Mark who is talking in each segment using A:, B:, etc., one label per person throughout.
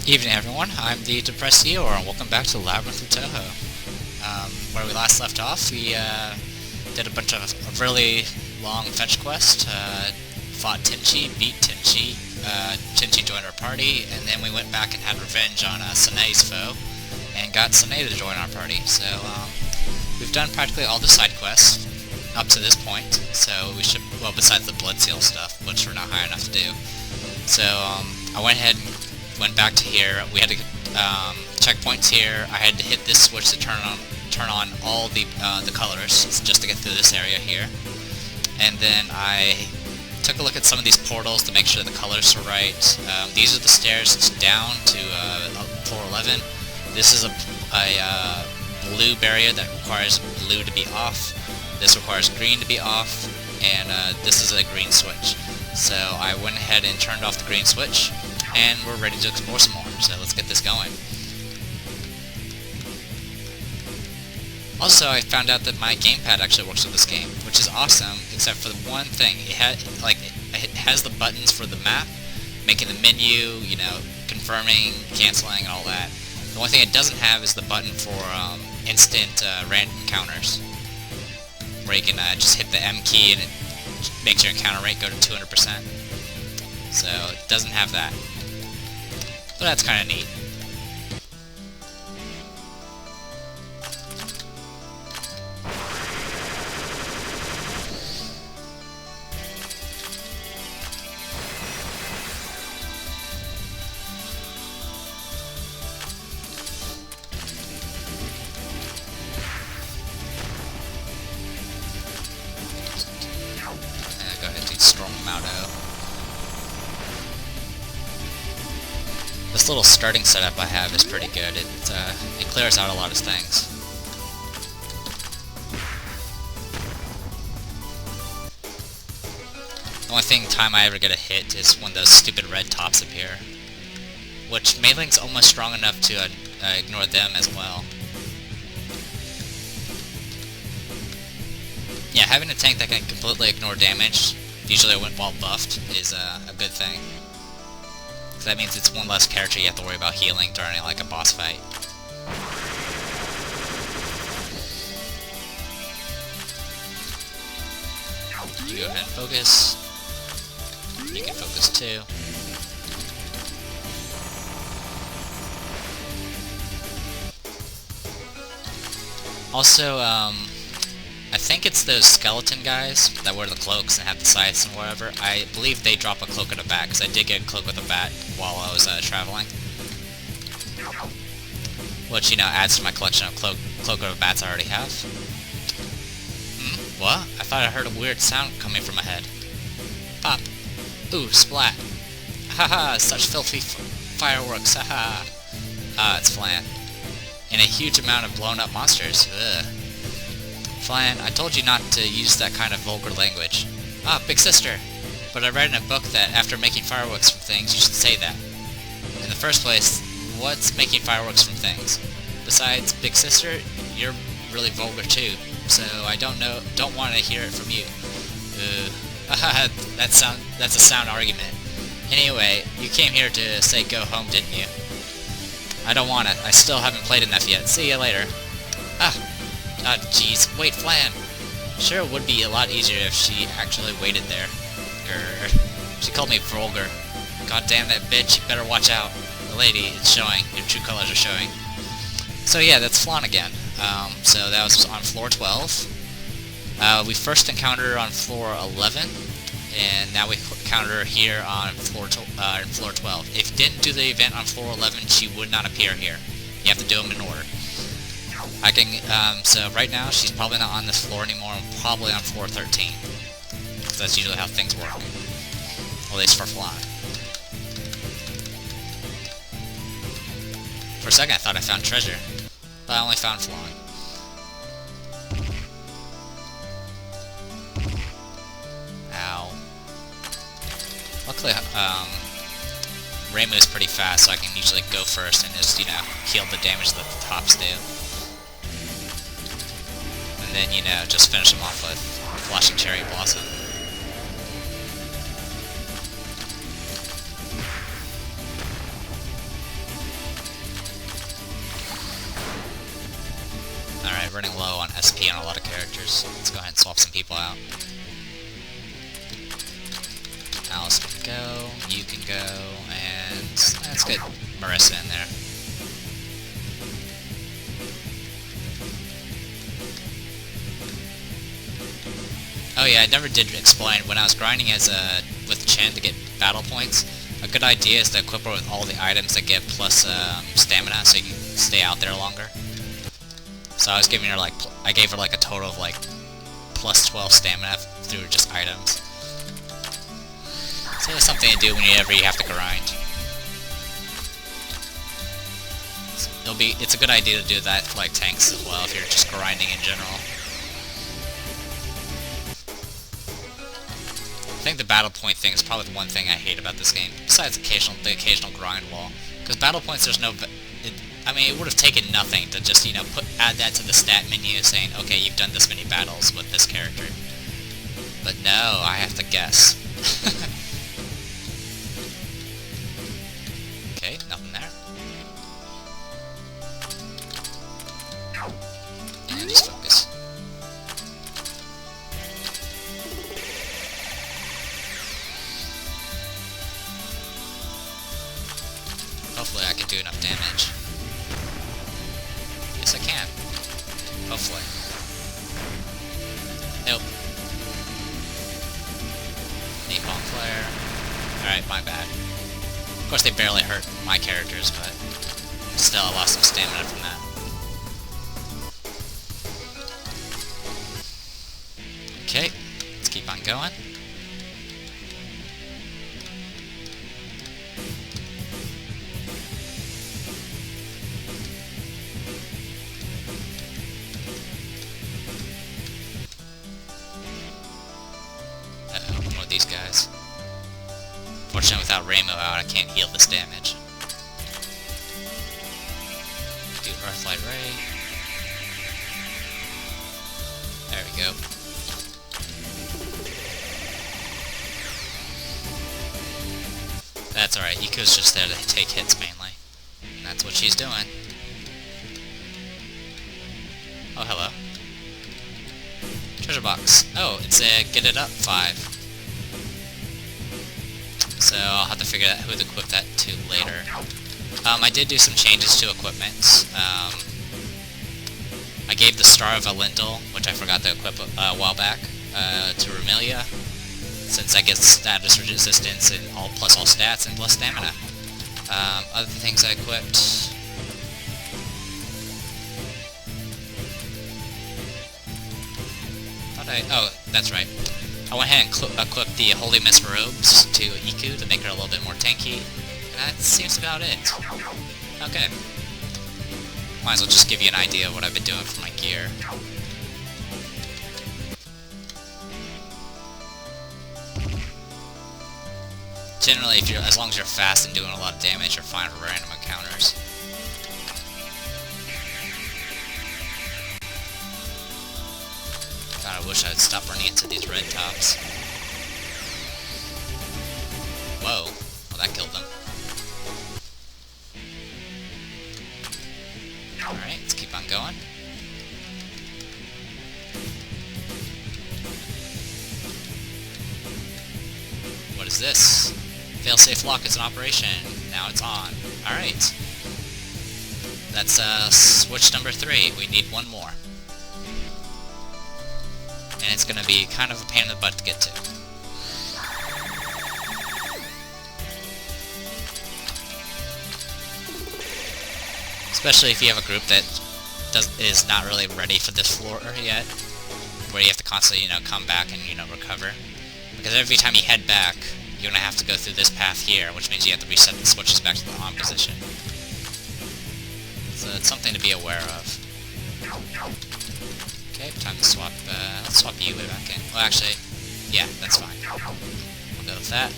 A: Evening everyone, I'm the Depressed Eeyore and welcome back to Labyrinth of Touhou. Where we last left off, we did a bunch of really long fetch quests, fought Tenchi, beat Tenchi, Tenchi joined our party, and then we went back and had revenge on Sane's foe, and got Sane to join our party. So we've done practically all the side quests up to this point, so we should, well, besides the Blood Seal stuff, which we're not high enough to do. So I went ahead and went back to here. We had to checkpoints here. I had to hit this switch to turn on all the colors just to get through this area here. And then I took a look at some of these portals to make sure the colors are right. These are the stairs down to floor 11. This is a blue barrier that requires blue to be off. This requires green to be off, and this is a green switch. So I went ahead and turned off the green switch, and we're ready to explore some more, so let's get this going. Also, I found out that my gamepad actually works with this game, which is awesome, except for the one thing. It has the buttons for the map, making the menu, you know, confirming, canceling, and all that. The only thing it doesn't have is the button for instant random counters, where you can just hit the M key and it makes your encounter rate go to 200%. So it doesn't have that. So that's kind of neat. Go ahead and do Storm Mauto. This little starting setup I have is pretty good. It clears out a lot of things. The only time I ever get a hit is when those stupid red tops appear, which Mei Ling's almost strong enough to ignore them as well. Yeah, having a tank that can completely ignore damage, usually while buffed, is a good thing. So that means it's one less character you have to worry about healing during like a boss fight. You go ahead and focus. You can focus too. Also, I think it's those skeleton guys that wear the cloaks and have the scythes and whatever. I believe they drop a cloak with a bat, because I did get a cloak with a bat while I was traveling. Which, you know, adds to my collection of cloak with bats I already have. What? I thought I heard a weird sound coming from my head. Pop. Ooh, splat. Haha, such filthy fireworks, haha. Ah, it's Flan. And a huge amount of blown up monsters. Ugh. Flan, I told you not to use that kind of vulgar language. Ah, big sister! But I read in a book that after making fireworks from things, you should say that. In the first place, what's making fireworks from things? Besides, big sister, you're really vulgar too, so I don't want to hear it from you. That's a sound argument. Anyway, you came here to say go home, didn't you? I don't want it. I still haven't played enough yet. See you later. Ah, jeez. Wait, Flan! Sure, it would be a lot easier if she actually waited there. Grr. She called me vulgar. God damn that bitch, you better watch out. The lady is showing. Your true colors are showing. So yeah, that's Flan again. So that was on floor 12. We first encountered her on floor 11, and now we encountered her here on floor 12. If you didn't do the event on floor 11, she would not appear here. You have to do them in order. I can, so right now she's probably not on this floor anymore, and probably on floor 13. Because that's usually how things work. At least for Flan. For a second I thought I found treasure, but I only found Flan. Ow. Luckily, Reimu's pretty fast, so I can usually go first and just, you know, heal the damage that the tops do. And then, you know, just finish him off with Flashing Cherry Blossom. running low on SP on a lot of characters. Let's go ahead and swap some people out. Alice can go, you can go, and let's get Marissa in there. Oh yeah, I never did explain, when I was grinding as with Chen to get battle points, a good idea is to equip her with all the items that give plus stamina so you can stay out there longer. So I was giving her like, I gave her like a total of like plus 12 stamina through just items. So it's something to do whenever you have to grind. It's a good idea to do that for like tanks as well if you're just grinding in general. I think the battle point thing is probably the one thing I hate about this game, besides the occasional grind wall. Because battle points, there's no... I mean, it would have taken nothing to just, you know, add that to the stat menu saying, okay, you've done this many battles with this character. But no, I have to guess. Okay, nothing there. And just focus. Hopefully I can do enough damage. Yes, I can. Hopefully. Nope. Napalm Flare. Alright, my bad. Of course, they barely hurt my characters, but still, I lost some stamina from that. Okay, let's keep on going. These guys. Fortunately, without Rainbow out, I can't heal this damage. Do Earthlight Ray. There we go. That's alright, Iko's just there to take hits mainly. And that's what she's doing. Oh, hello. Treasure box. Oh, it's a Get It Up 5. So I'll have to figure out who to equip that to later. I did do some changes to equipment. I gave the Star of Elendil, which I forgot to equip a while back, to Remilia, since that gets status resistance and plus all stats and plus stamina. Other things I equipped. Oh, that's right. I went ahead and equipped the Holy Mist robes to Iku to make her a little bit more tanky, and that seems about it. Okay. Might as well just give you an idea of what I've been doing for my gear. Generally, as long as you're fast and doing a lot of damage, you're fine for random encounters. God, I wish I'd stop running into these red tops. Whoa. Well, that killed them. Alright, let's keep on going. What is this? Failsafe lock is in operation. Now it's on. Alright. That's switch number 3. We need one more. And it's going to be kind of a pain in the butt to get to. Especially if you have a group that is not really ready for this floor yet, where you have to constantly, come back and, recover. Because every time you head back, you're going to have to go through this path here, which means you have to reset the switches back to the on position. So it's something to be aware of. Okay, time to swap, let's swap you way back in. Well, actually, yeah, that's fine. We'll go with that.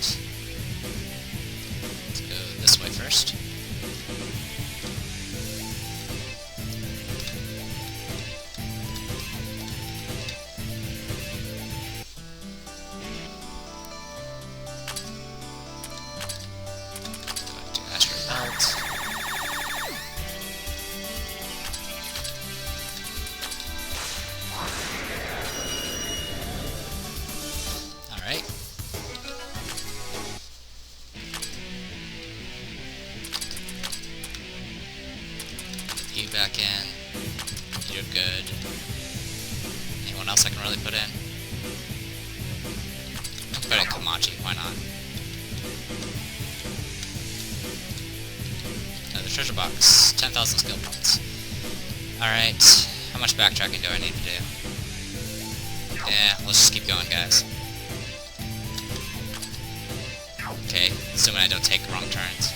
A: Let's go this way first. Go back to Astral Belt. you back in. You're good. Anyone else I can really put in? I can put in Komachi, why not? Another treasure box. 10,000 skill points. Alright, how much backtracking do I need to do? Yeah, let's just keep going, guys. Okay, assuming I don't take wrong turns.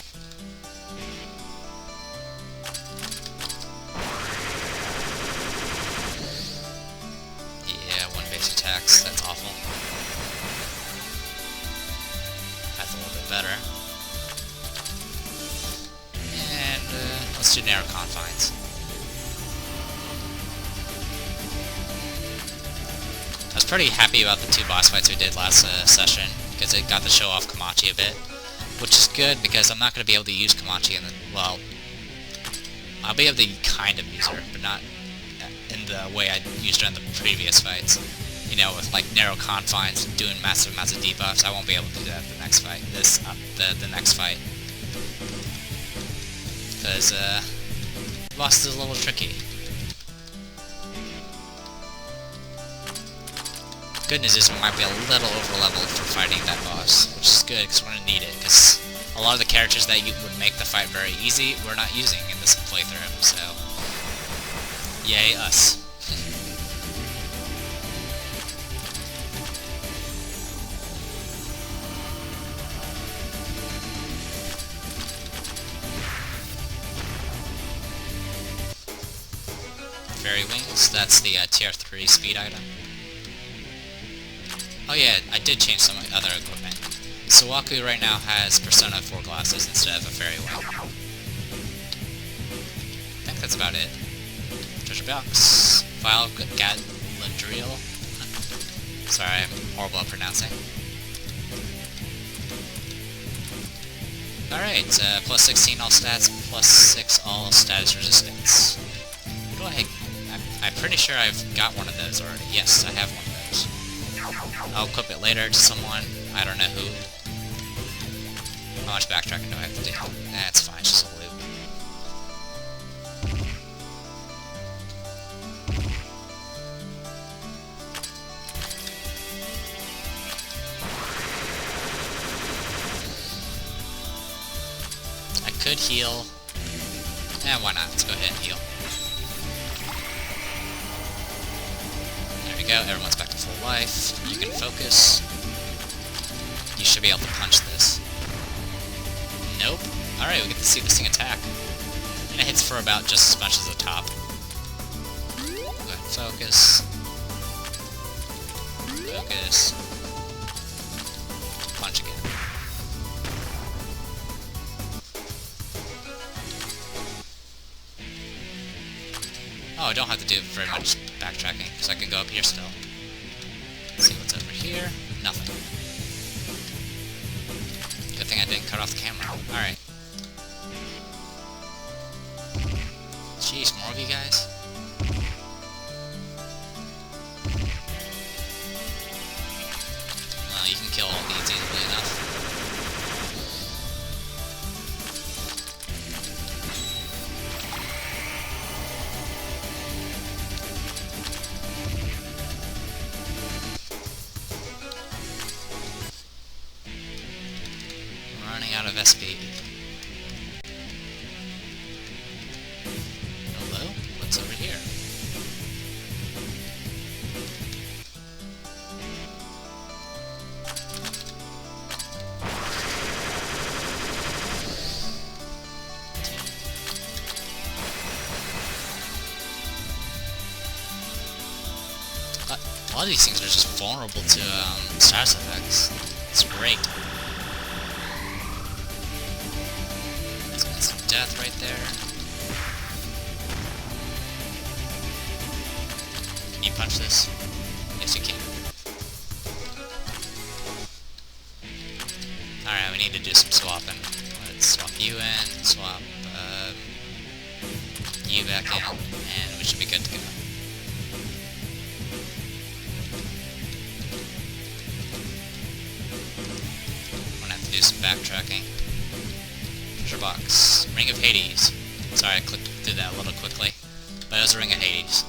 A: Yeah, one base attacks, that's awful. That's a little bit better. And, let's do narrow confines. I was pretty happy about the 2 boss fights we did last session, because it got to show off Komachi a bit, which is good because I'm not going to be able to use Komachi in the, well, I'll be able to kind of use her, but not in the way I used her in the previous fights. You know, with like narrow confines, doing massive amounts of debuffs. I won't be able to do that the next fight. The next fight, because boss is a little tricky. Good news is we might be a little over-leveled for fighting that boss, which is good because we're going to need it, because a lot of the characters that you would make the fight very easy, we're not using in this playthrough, so yay us. Fairy Wings, that's the tier 3 speed item. Oh yeah, I did change some other equipment. Sawaku right now has Persona 4 glasses instead of a fairy wing. I think that's about it. Treasure box. File Galadriel. Sorry, I'm horrible at pronouncing. Alright, plus 16 all stats, plus 6 all status resistance. What do I'm pretty sure I've got one of those already. Yes, I have one of those. I'll equip it later to someone. I don't know who. How much backtracking do I have to do? That's fine, it's just a loop. I could heal. Why not? Let's go ahead and heal. There we go, everyone's back to full life. You can focus. You should be able to punch this. Nope. Alright, we get to see this thing attack. And it hits for about just as much as the top. Go ahead and focus. Focus. Punch again. Oh, I don't have to do very much backtracking, because I can go up here still. See what's over here. Nothing. Good thing I didn't cut off the camera. Alright. Jeez, more of you guys? Well, you can kill all these easily enough. Running out of SP. Hello? What's over here? A lot of these things are just vulnerable to status effects. It's great. Some death right there. Can you punch this? Yes, you can. Alright, we need to do some swapping. Let's swap you in, swap you back in, and we should be good to go. I'm gonna have to do some backtracking. Treasure box. Ring of Hades. Sorry, I clicked through that a little quickly. But it was a Ring of Hades.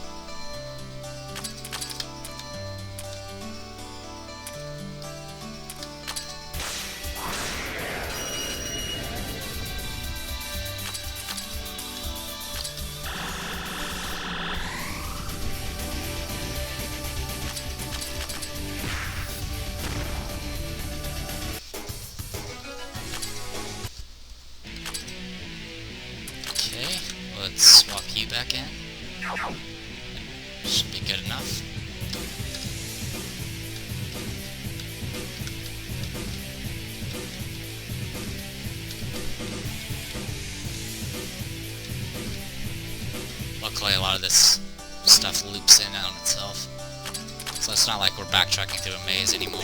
A: Let's swap you back in. Should be good enough. Luckily, a lot of this stuff loops in on itself, so it's not like we're backtracking through a maze anymore.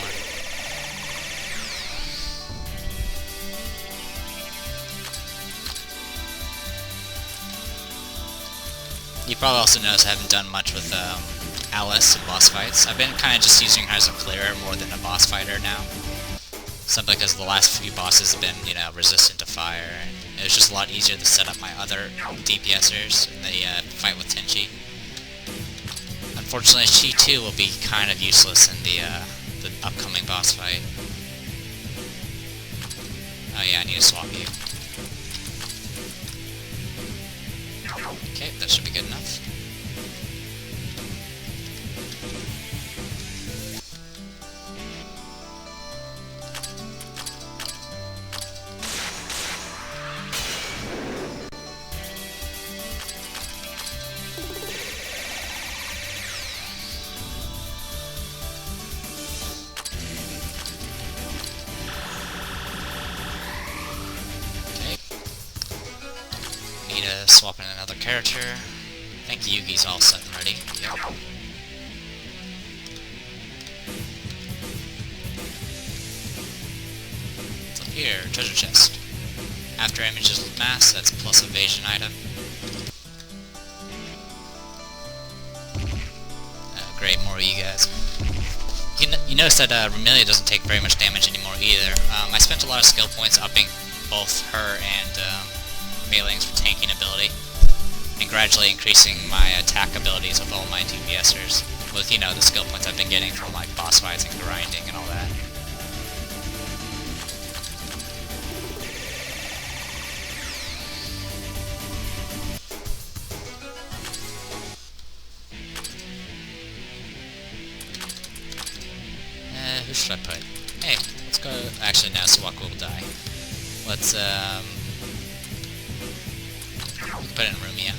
A: You probably also notice I haven't done much with Alice in boss fights. I've been kind of just using her as a clearer more than a boss fighter now. Simply because the last few bosses have been, you know, resistant to fire, and it was just a lot easier to set up my other DPSers in the fight with Tenchi. Unfortunately, she too will be kind of useless in the upcoming boss fight. Oh yeah, I need to swap you. Okay, that should be good enough. Need to swap in another character. I think Yugi's all set and ready. Yep. What's up here? Treasure chest. After images with mass, that's plus evasion item. Great, more of you guys. You notice that Remelia doesn't take very much damage anymore either. I spent a lot of skill points upping both her and Meiling's tanking ability, and gradually increasing my attack abilities with all my DPSers, with, you know, the skill points I've been getting from, like, boss fights and grinding and all that. Who should I put? Hey, let's go... Actually, no, Suwaku will die. Let's, put it in Rumia.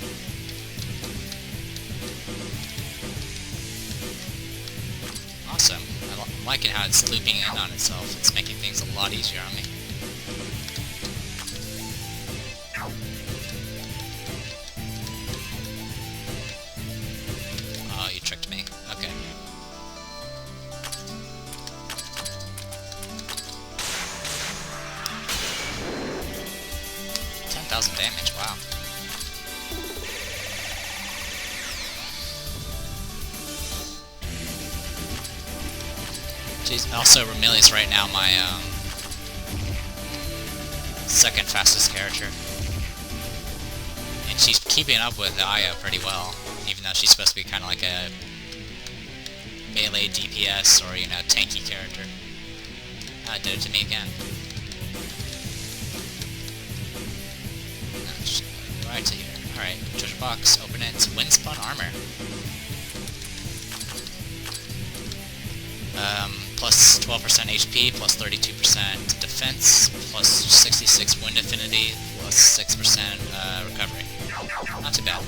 A: Awesome. I'm liking how it's looping in on itself. It's making things a lot easier on me. Oh, you tricked me. Okay. Damage, wow. Jeez, also Remelia's right now my second fastest character. And she's keeping up with Aya pretty well, even though she's supposed to be kind of like a melee DPS or, you know, tanky character. Did it to me again. Right to here. Alright, treasure box, open it. Windspun armor. Plus 12% HP, plus 32% defense, plus 66 wind affinity, plus 6% recovery. Not too bad.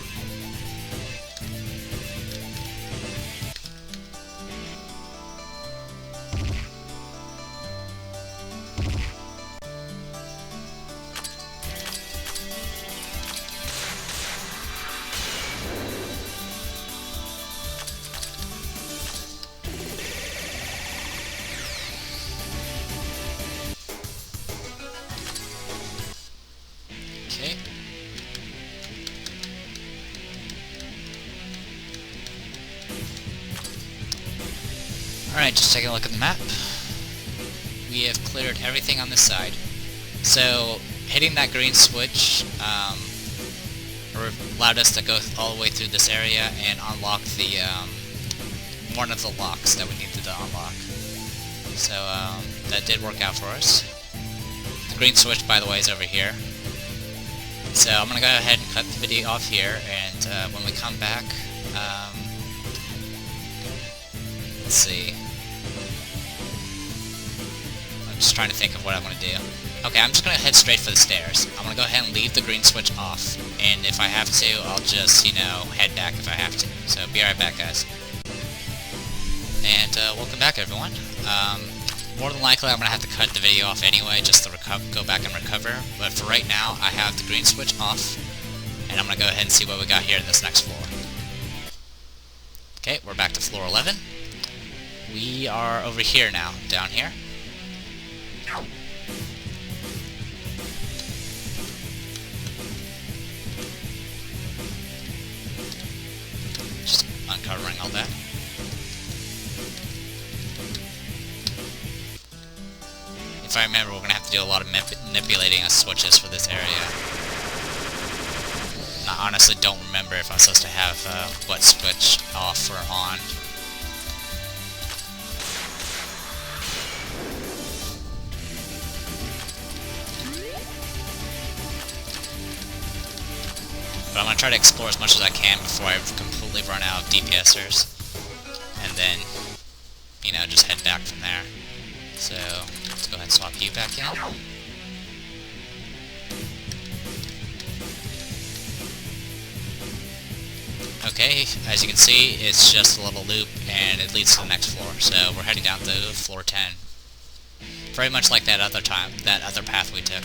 A: Alright, just taking a look at the map. We have cleared everything on this side. So, hitting that green switch allowed us to go all the way through this area and unlock the one of the locks that we needed to unlock. So that did work out for us. The green switch, by the way, is over here. So I'm gonna go ahead and cut the video off here, and when we come back, let's see. I'm just trying to think of what I'm gonna do. Okay, I'm just gonna head straight for the stairs. I'm gonna go ahead and leave the green switch off, and if I have to, I'll just, you know, head back if I have to. So be right back, guys. And welcome back, everyone. More than likely, I'm gonna have to cut the video off anyway, just to go back and recover. But for right now, I have the green switch off, and I'm gonna go ahead and see what we got here in this next floor. Okay, we're back to floor 11. We are over here now, down here. Just uncovering all that. If I remember, we're going to have to do a lot of manipulating of switches for this area. I honestly don't remember if I'm supposed to have what switch off or on. But I'm going to try to explore as much as I can before I completely run out of DPSers. And then, you know, just head back from there. So, let's go ahead and swap you back in. Okay, as you can see, it's just a little loop, and it leads to the next floor. So, we're heading down to floor 10. Very much like that other path we took.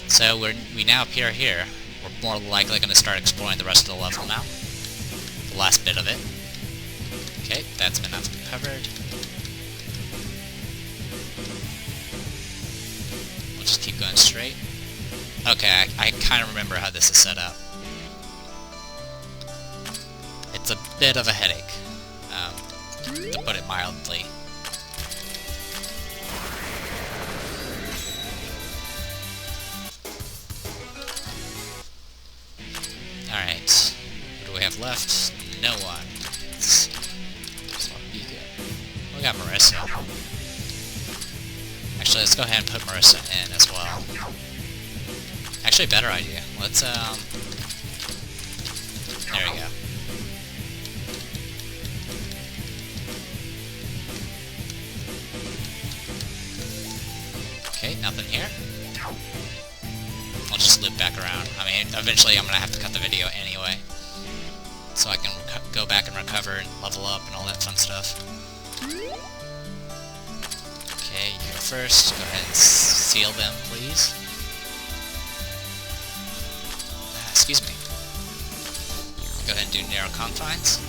A: So, we now appear here. We're more likely going to start exploring the rest of the level now. The last bit of it. Okay, that's been uncovered. We'll just keep going straight. Okay, I kind of remember how this is set up. It's a bit of a headache, to put it mildly. Alright, what do we have left? No one. We got Marissa. Actually, let's go ahead and put Marissa in as well. Actually, better idea. Let's, there we go. Okay, nothing here. I'll just loop back around. I mean, eventually I'm gonna have to cut the video anyway. So I can go back and recover and level up and all that fun stuff. Okay, you go first. Go ahead and seal them, please. Excuse me. Go ahead and do narrow confines.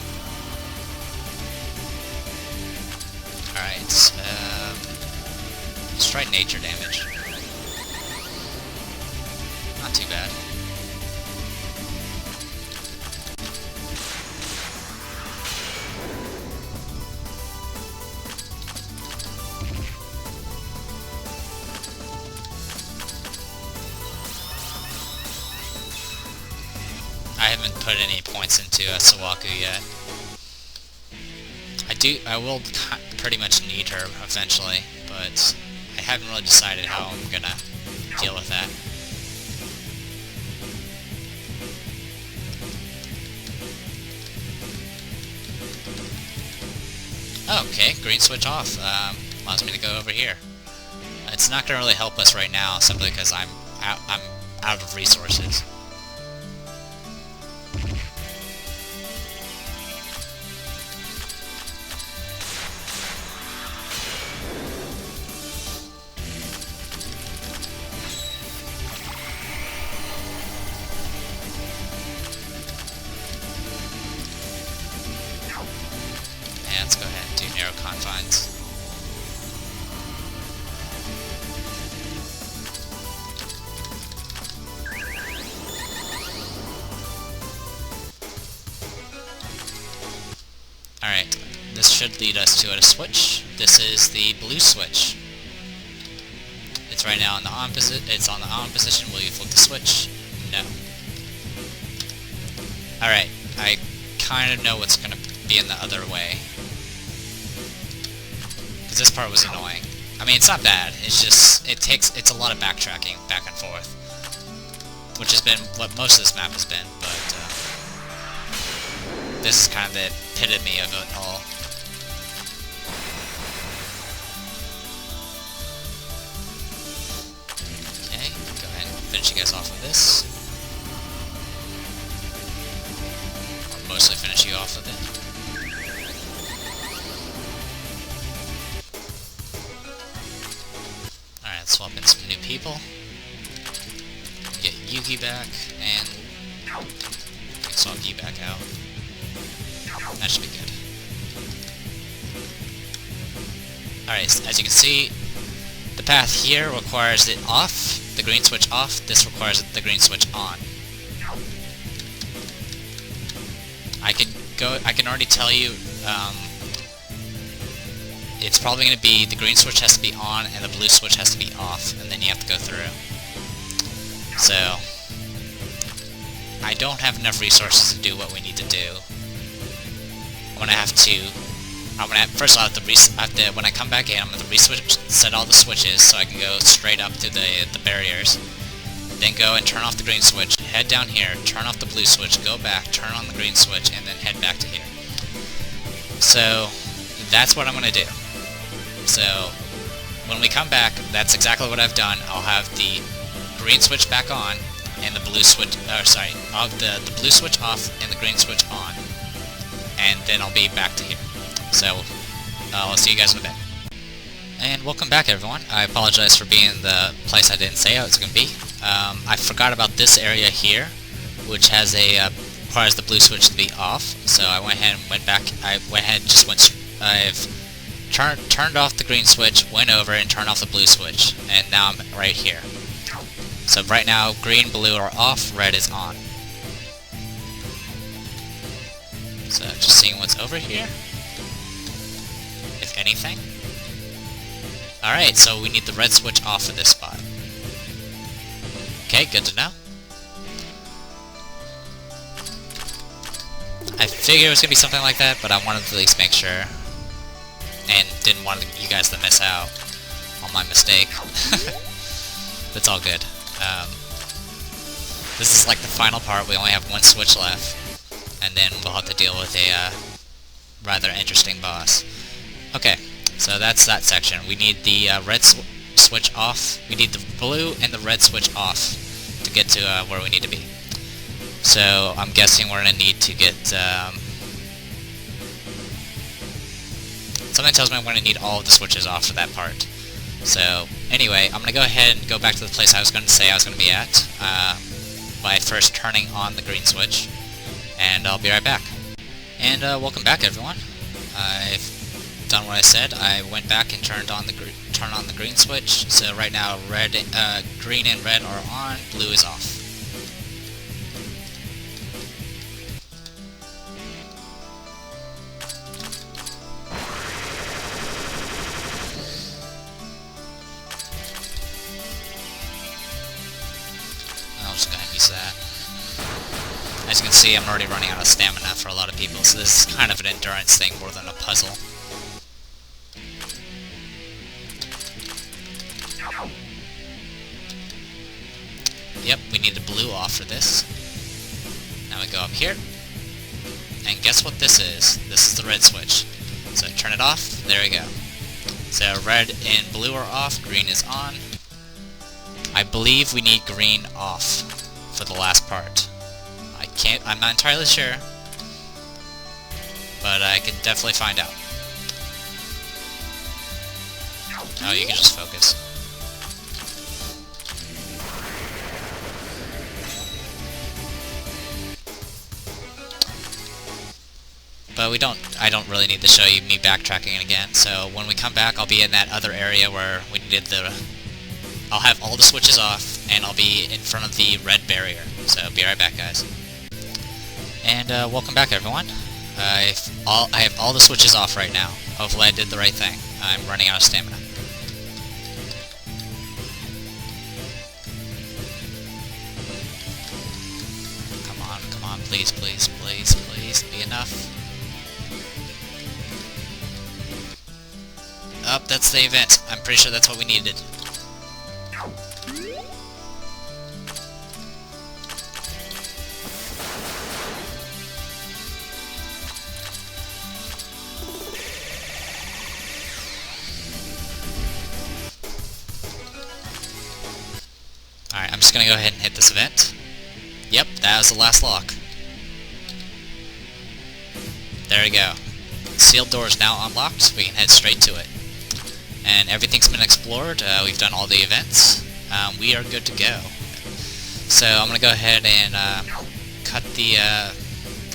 A: Alright, let's try nature damage. Not too bad. I haven't put any points into Sawaku yet. I will pretty much need her eventually, but I haven't really decided how I'm gonna deal with that. Okay, green switch off. Allows me to go over here. It's not gonna really help us right now, simply because I'm out of resources. Let's go ahead and do narrow confines. Alright, this should lead us to a switch. This is the blue switch. It's right now in the on position. It's on the on position. Will you flip the switch? No. Alright, I kind of know what's gonna be in the other way. Because this part was annoying. I mean, it's not bad, it's just, it's a lot of backtracking, back and forth. Which has been what most of this map has been, but, this is kind of the epitome of it all. Okay, go ahead and finish you guys off with this. Or mostly finish you off with it. Alright, let's swap in some new people. Get Yugi back, and swap you back out. That should be good. Alright, so as you can see, the path here requires it off, the green switch off. This requires the green switch on. I can already tell you, it's probably going to be the green switch has to be on and the blue switch has to be off, and then you have to go through. So, I don't have enough resources to do what we need to do. First I'll have to, when I come back in, I'm going to set all the switches so I can go straight up to the barriers. Then go and turn off the green switch, head down here, turn off the blue switch, go back, turn on the green switch, and then head back to here. So, that's what I'm going to do. So, when we come back, that's exactly what I've done. I'll have the green switch back on, and the blue switch, the blue switch off and the green switch on. And then I'll be back to here. So, I'll see you guys in a bit. And welcome back, everyone. I apologize for being in the place I didn't say I was going to be. I forgot about this area here, which has requires the blue switch to be off. So I went ahead and went back. I've turned off the green switch, went over and turned off the blue switch, and now I'm right here. So right now, green, blue are off, red is on. So just seeing what's over here, if anything. Alright, so we need the red switch off of this spot. Okay, good to know. I figured it was going to be something like that, but I wanted to at least make sure. And didn't want you guys to miss out on my mistake. That's all good. This is like the final part. We only have one switch left. And then we'll have to deal with a rather interesting boss. Okay, so that's that section. We need the red switch off. We need the blue and the red switch off to get to where we need to be. So I'm guessing we're going to need to get... something tells me I'm going to need all of the switches off for that part. So anyway, I'm going to go ahead and go back to the place I was going to say I was going to be at by first turning on the green switch. And I'll be right back. And welcome back, everyone. I've done what I said. I went back and turned on the green switch. So right now, green and red are on. Blue is off. I'll just go ahead and use that. As you can see, I'm already running out of stamina for a lot of people, so this is kind of an endurance thing more than a puzzle. Yep, we need the blue off for this. Now we go up here, and guess what this is? This is the red switch. So turn it off, there we go. So red and blue are off, green is on. I believe we need green off for the last part. I'm not entirely sure, but I can definitely find out. Oh, you can just focus. But I don't really need to show you me backtracking again, so when we come back I'll be in that other area where we needed I'll have all the switches off, and I'll be in front of the red barrier. So be right back, guys. And welcome back, everyone. I have all the switches off right now. Hopefully I did the right thing. I'm running out of stamina. Come on, come on, please, please, please, please, be enough. Oh, that's the event. I'm pretty sure that's what we needed. Alright, I'm just gonna go ahead and hit this event. Yep, that was the last lock. There we go. Sealed door is now unlocked, so we can head straight to it. And everything's been explored, we've done all the events. We are good to go. So I'm gonna go ahead and cut the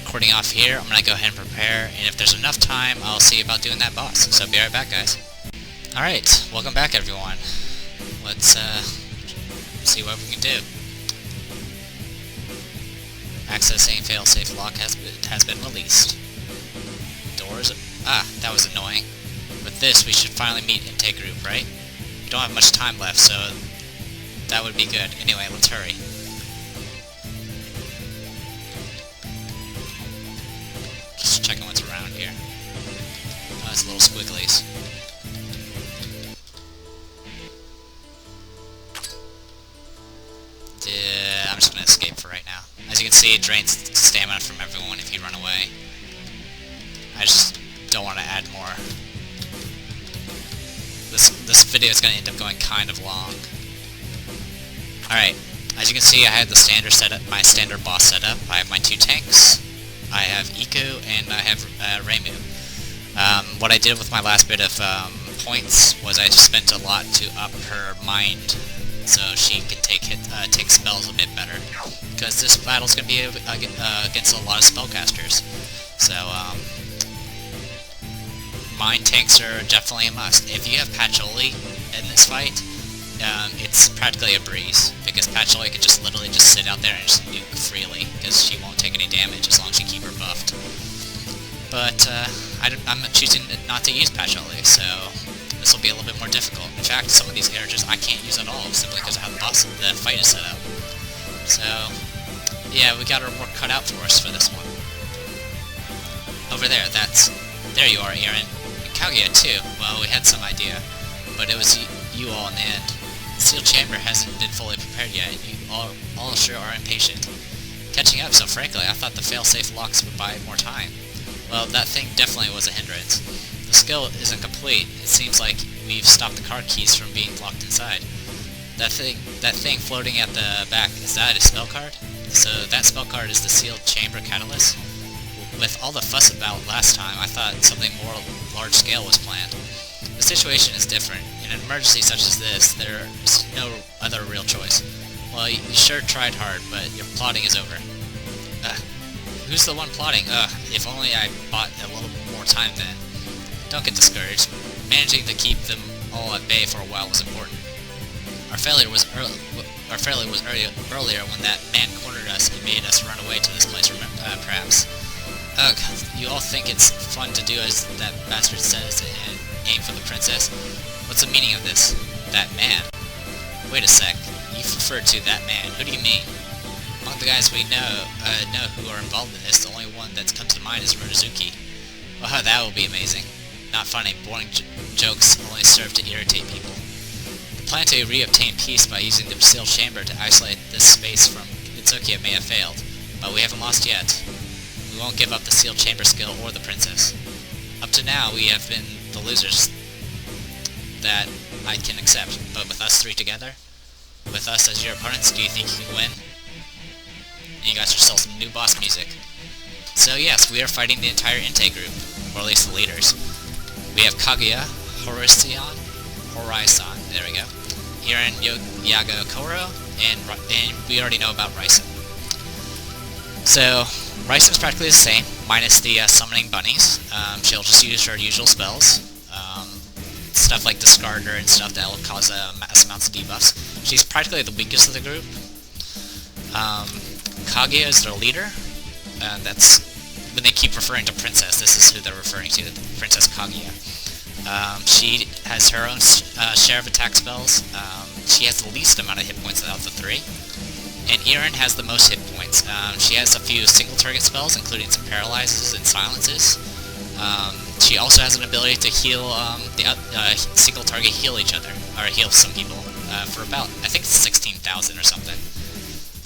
A: recording off here. I'm gonna go ahead and prepare, and if there's enough time, I'll see about doing that boss. So be right back, guys. Alright, welcome back, everyone. Let's see what we can do. Accessing failsafe lock has been released. Doors. Ah, that was annoying. With this, we should finally meet Eientei group, right? We don't have much time left, so that would be good. Anyway, let's hurry. Just checking what's around here. Oh, it's little squigglies. I'm just gonna escape for right now. As you can see, it drains stamina from everyone if you run away. I just don't want to add more. This video is gonna end up going kind of long. Alright, as you can see, I have the standard setup, my standard boss setup. I have my 2 tanks, I have Iku, and I have Reimu. What I did with my last bit of points was I just spent a lot to up her mind, so she can take spells a bit better. Because this battle's gonna be against a lot of spellcasters. So, mind tanks are definitely a must. If you have Patchouli in this fight, it's practically a breeze. Because Patchouli can just literally just sit out there and just nuke freely, because she won't take any damage as long as you keep her buffed. But, I'm choosing not to use Patchouli, so this will be a little bit more difficult. In fact, some of these characters I can't use at all, simply because of how the fight is set up. So, yeah, we got our work cut out for us for this one. Over there, there you are, Eirin. And Kaguya too. Well, we had some idea, but it was you all in the end. The sealed chamber hasn't been fully prepared yet, and you all sure are impatient. Catching up, so frankly, I thought the failsafe locks would buy more time. Well, that thing definitely was a hindrance. The skill isn't complete. It seems like we've stopped the card keys from being locked inside. That thing floating at the back, is that a spell card? So that spell card is the sealed chamber catalyst? With all the fuss about last time, I thought something more large scale was planned. The situation is different. In an emergency such as this, there is no other real choice. Well, you sure tried hard, but your plotting is over. Who's the one plotting? If only I bought a little more time then. Don't get discouraged. Managing to keep them all at bay for a while was important. Our failure was earlier when that man cornered us and made us run away to this place, perhaps. Ugh, you all think it's fun to do as that bastard says and aim for the princess. What's the meaning of this? That man? Wait a sec. You referred to that man. Who do you mean? Among the guys we know who are involved in this, the only one that comes to mind is Runazuki. Wow, that will be amazing. Not funny. Boring jokes only serve to irritate people. The plan to re-obtain peace by using the sealed chamber to isolate this space from Itsukia may have failed, but we haven't lost yet. We won't give up the sealed chamber skill or the princess. Up to now, we have been the losers that I can accept, but with us 3 together, with us as your opponents, do you think you can win? And you got yourself some new boss music. So yes, we are fighting the entire Eientei group, or at least the leaders. We have Kaguya, Horizon, there we go, Eirin, Yago, Koro, and we already know about Reisen. So, Reisen's practically the same, minus the summoning bunnies. She'll just use her usual spells. Stuff like Discarder and stuff that will cause mass amounts of debuffs. She's practically the weakest of the group. Kaguya is their leader. That's when they keep referring to Princess, this is who they're referring to, Princess Kaguya. She has her own share of attack spells. She has the least amount of hit points out of the 3. And Eirin has the most hit points. points. She has a few single target spells, including some paralyzes and silences. She also has an ability to heal, single target heal each other, or heal some people, for about, I think it's 16,000 or something.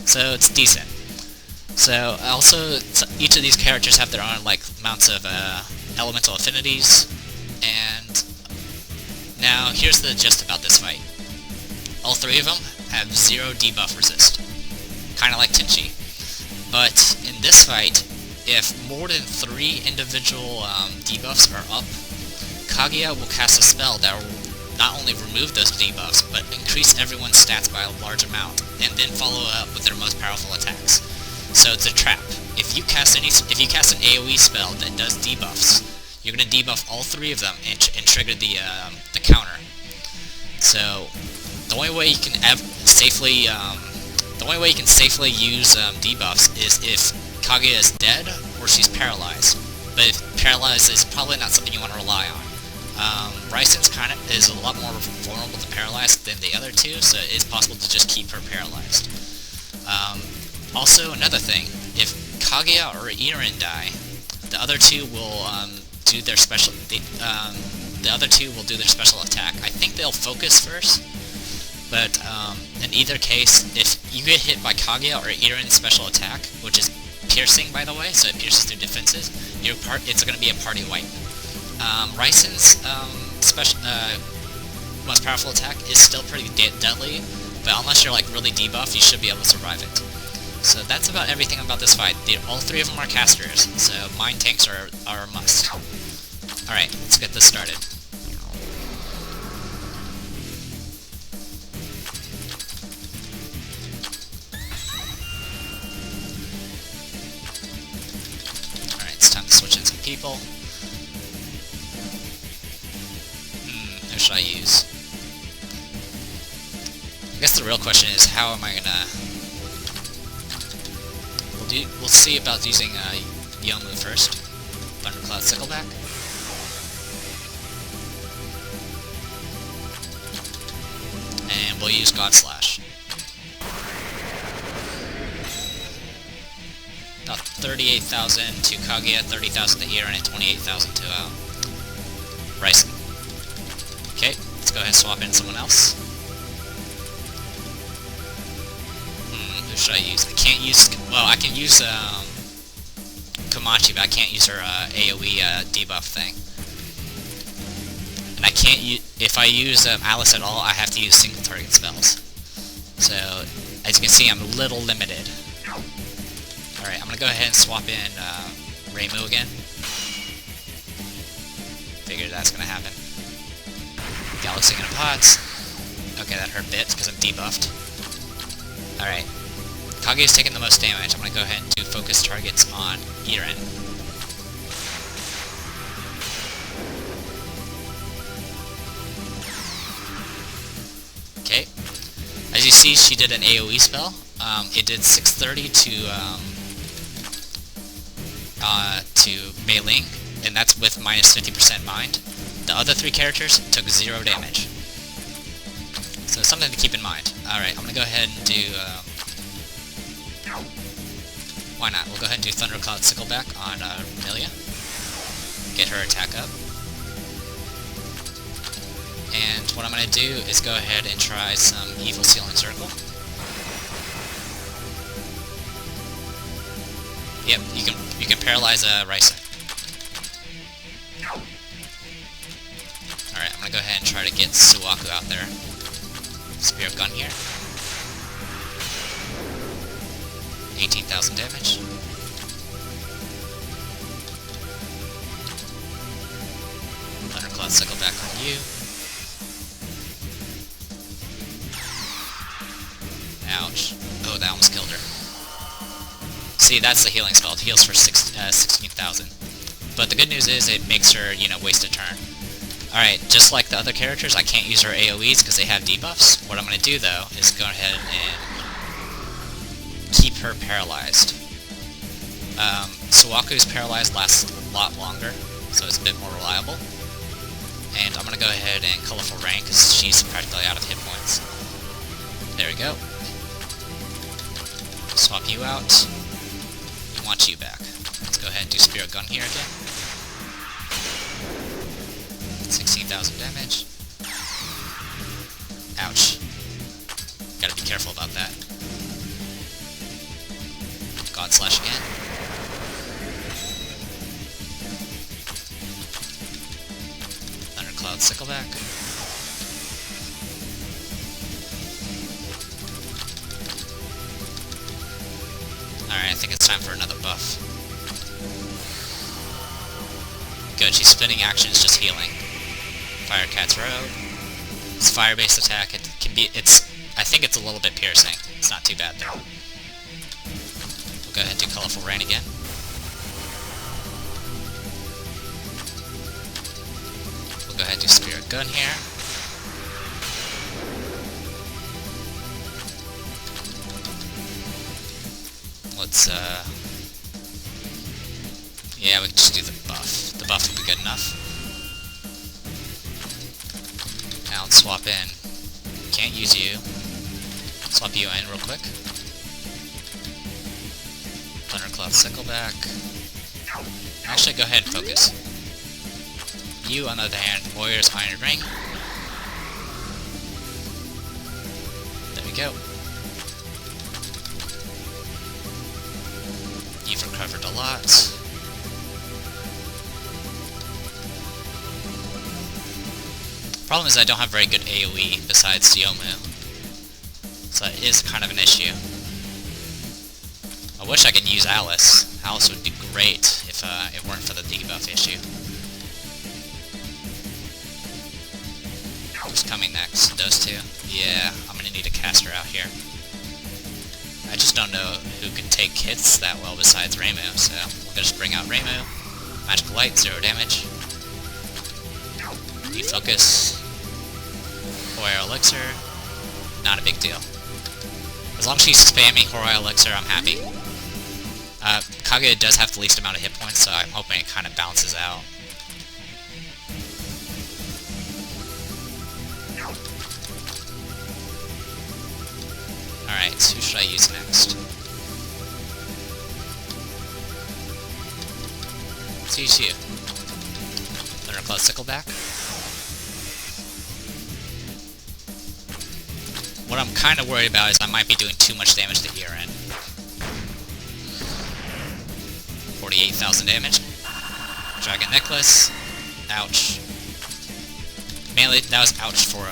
A: So it's decent. So also, each of these characters have their own like amounts of elemental affinities, and now here's the gist about this fight. All three of them have 0 debuff resist, kind of like Tenchi. But in this fight, if more than 3 individual debuffs are up, Kaguya will cast a spell that will not only remove those debuffs, but increase everyone's stats by a large amount, and then follow up with their most powerful attacks. So it's a trap. If you cast an AoE spell that does debuffs, you're gonna debuff all 3 of them and trigger the counter. So the only way you can safely use debuffs is if Kaguya is dead or she's paralyzed. But if paralyzed is probably not something you want to rely on. Reisen's is a lot more vulnerable to paralyzed than the other two, so it's possible to just keep her paralyzed. Also, another thing, if Kaguya or Eirin die, the other two will do their special. The other two will do their special attack. I think they'll focus first, but in either case, if you get hit by Kaguya or Eirin's special attack, which is piercing, by the way, so it pierces through defenses, it's going to be a party wipe. Reisen's most powerful attack is still pretty deadly, but unless you're like really debuffed, you should be able to survive it. So that's about everything about this fight. All 3 of them are casters, so mind tanks are a must. Alright, let's get this started. Alright, it's time to switch in some people. Who should I use? I guess the real question is, how am I gonna... We'll see about using Yomu first. Thundercloud Sickleback. And we'll use God Slash. About 38,000 to Kaguya, 30,000 to Eirin, and 28,000 to Reisen. Okay, let's go ahead and swap in someone else. Who should I use? I can't use... Well, I can use Komachi, but I can't use her AoE debuff thing. And I can't use... If I use Alice at all, I have to use single target spells. So, as you can see, I'm a little limited. Alright, I'm gonna go ahead and swap in Reimu again. Figured that's gonna happen. Galaxy in a pot. Okay, that hurt bits because I'm debuffed. Alright. Kaguya's taking the most damage. I'm gonna go ahead and do focus targets on Eirin. Okay. As you see, she did an AoE spell. It did 630 to Mei-Ling, and that's with minus 50% mind. The other 3 characters took 0 damage. So something to keep in mind. Alright, I'm gonna go ahead and do... why not? We'll go ahead and do Thundercloud Sickleback on Amelia. Get her attack up. And what I'm gonna do is go ahead and try some Evil Sealing Circle. Yep, you can paralyze Reisen. Alright, I'm gonna go ahead and try to get Suwaku out there. Spear of Gun here. 18,000 damage. Thundercloud Sickleback on you. Ouch. Oh, that almost killed her. See, that's the healing spell. It heals for 16,000. But the good news is it makes her, waste a turn. Alright, just like the other characters, I can't use her AoEs because they have debuffs. What I'm going to do, though, is go ahead and keep her paralyzed. Suwaku's paralyzed lasts a lot longer, so it's a bit more reliable. And I'm going to go ahead and Colorful Rain because she's practically out of hit points. There we go. Swap you out. We want you back. Let's go ahead and do Spirit Gun here again. 16,000 damage. Ouch. Gotta be careful about that. God Slash again. Thundercloud Sickleback. Alright, I think it's time for another buff. Good, she's spinning actions, just healing. Firecat's Robe. It's fire-based attack. It can be. I think it's a little bit piercing. It's not too bad though. We'll go ahead and do Colorful Rain again. We'll go ahead and do Spirit Gun here. Let's yeah, we can just do the buff. The buff will be good enough. Now let's swap in. Can't use you. Swap you in real quick. Thundercloud Sickleback. Actually, go ahead and focus. You, on the other hand, Warrior's Iron Ring. There we go. You've recovered a lot. Problem is I don't have very good AoE besides Yomu, so it is kind of an issue. I wish I could use Alice. Alice would be great if it weren't for the debuff issue. Who's coming next? Those two? Yeah, I'm gonna need a caster out here. I just don't know who can take hits that well besides Reimu, so we'll just bring out Reimu. Magical Light, 0 damage. You focus. Horai Elixir, not a big deal. As long as she's spamming Horai Elixir, I'm happy. Kaguya does have the least amount of hit points, so I'm hoping it kind of balances out. Alright, who should I use next? Let's use you. Thundercloud Sickleback. What I'm kind of worried about is I might be doing too much damage to Eirin. 48,000 damage. Dragon Necklace. Ouch. Mainly, that was ouch for,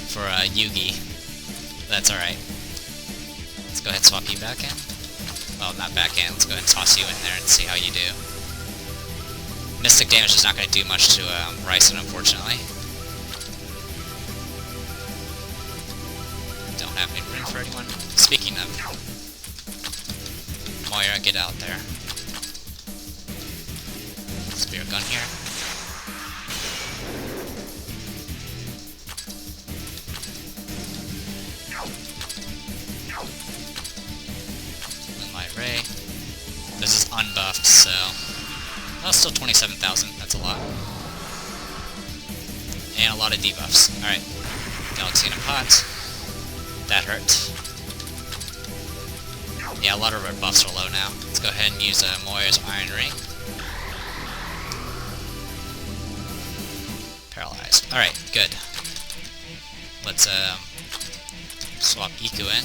A: for, Yugi. That's alright. Let's go ahead and swap you back in. Well, not back in. Let's go ahead and toss you in there and see how you do. Mystic damage is not going to do much to, Reisen, unfortunately. Don't have any room for anyone. Speaking of, Moira, get out there. Spirit Gun here. Moonlight Ray. This is unbuffed, so... Well, still 27,000. That's a lot. And a lot of debuffs. Alright. Galaxina Pot. That hurt. Yeah, a lot of red buffs are low now. Let's go ahead and use Moira's Iron Ring. Paralyzed. Alright, good. Let's swap Iku in.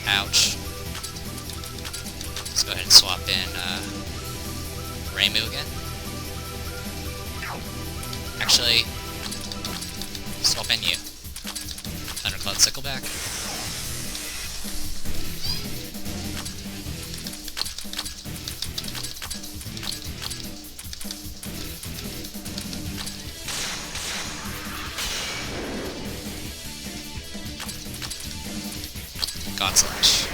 A: Ouch. Let's go ahead and swap in Reimu again. Actually, swap in you. Thundercloud Sickleback. God Slash.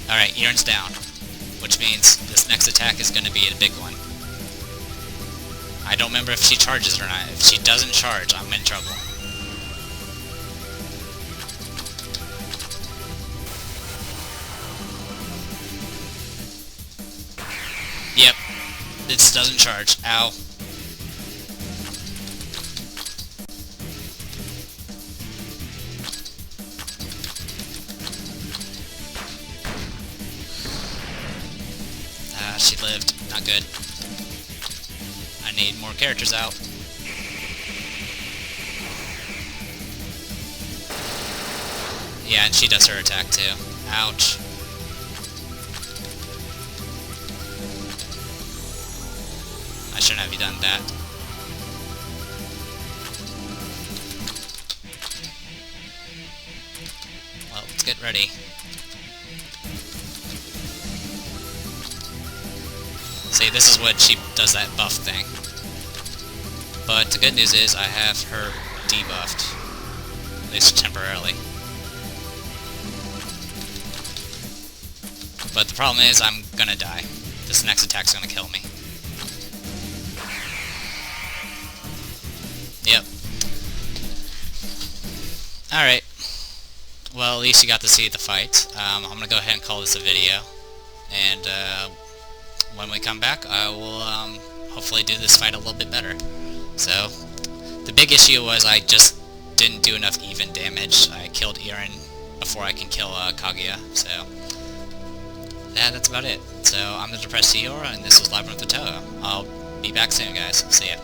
A: Alright, Eirin's down. Which means this next attack is going to be a big one. I don't remember if she charges or not. If she doesn't charge, I'm in trouble. Yep. This doesn't charge. Ow. she lived. Not good. I need more characters out. Yeah, and she does her attack too. Ouch. I shouldn't have done that. Well, let's get ready. See, this is what she does, that buff thing. But the good news is I have her debuffed. At least temporarily. But the problem is I'm gonna die. This next attack's gonna kill me. Yep. Alright. Well, at least you got to see the fight. I'm gonna go ahead and call this a video. And when we come back, I will hopefully do this fight a little bit better. So, the big issue was I just didn't do enough even damage. I killed Eirin before I can kill Kaguya, so yeah, that's about it. So, I'm the Depressed Eeyore, and this was Labyrinth of Touhou. I'll be back soon, guys. See ya.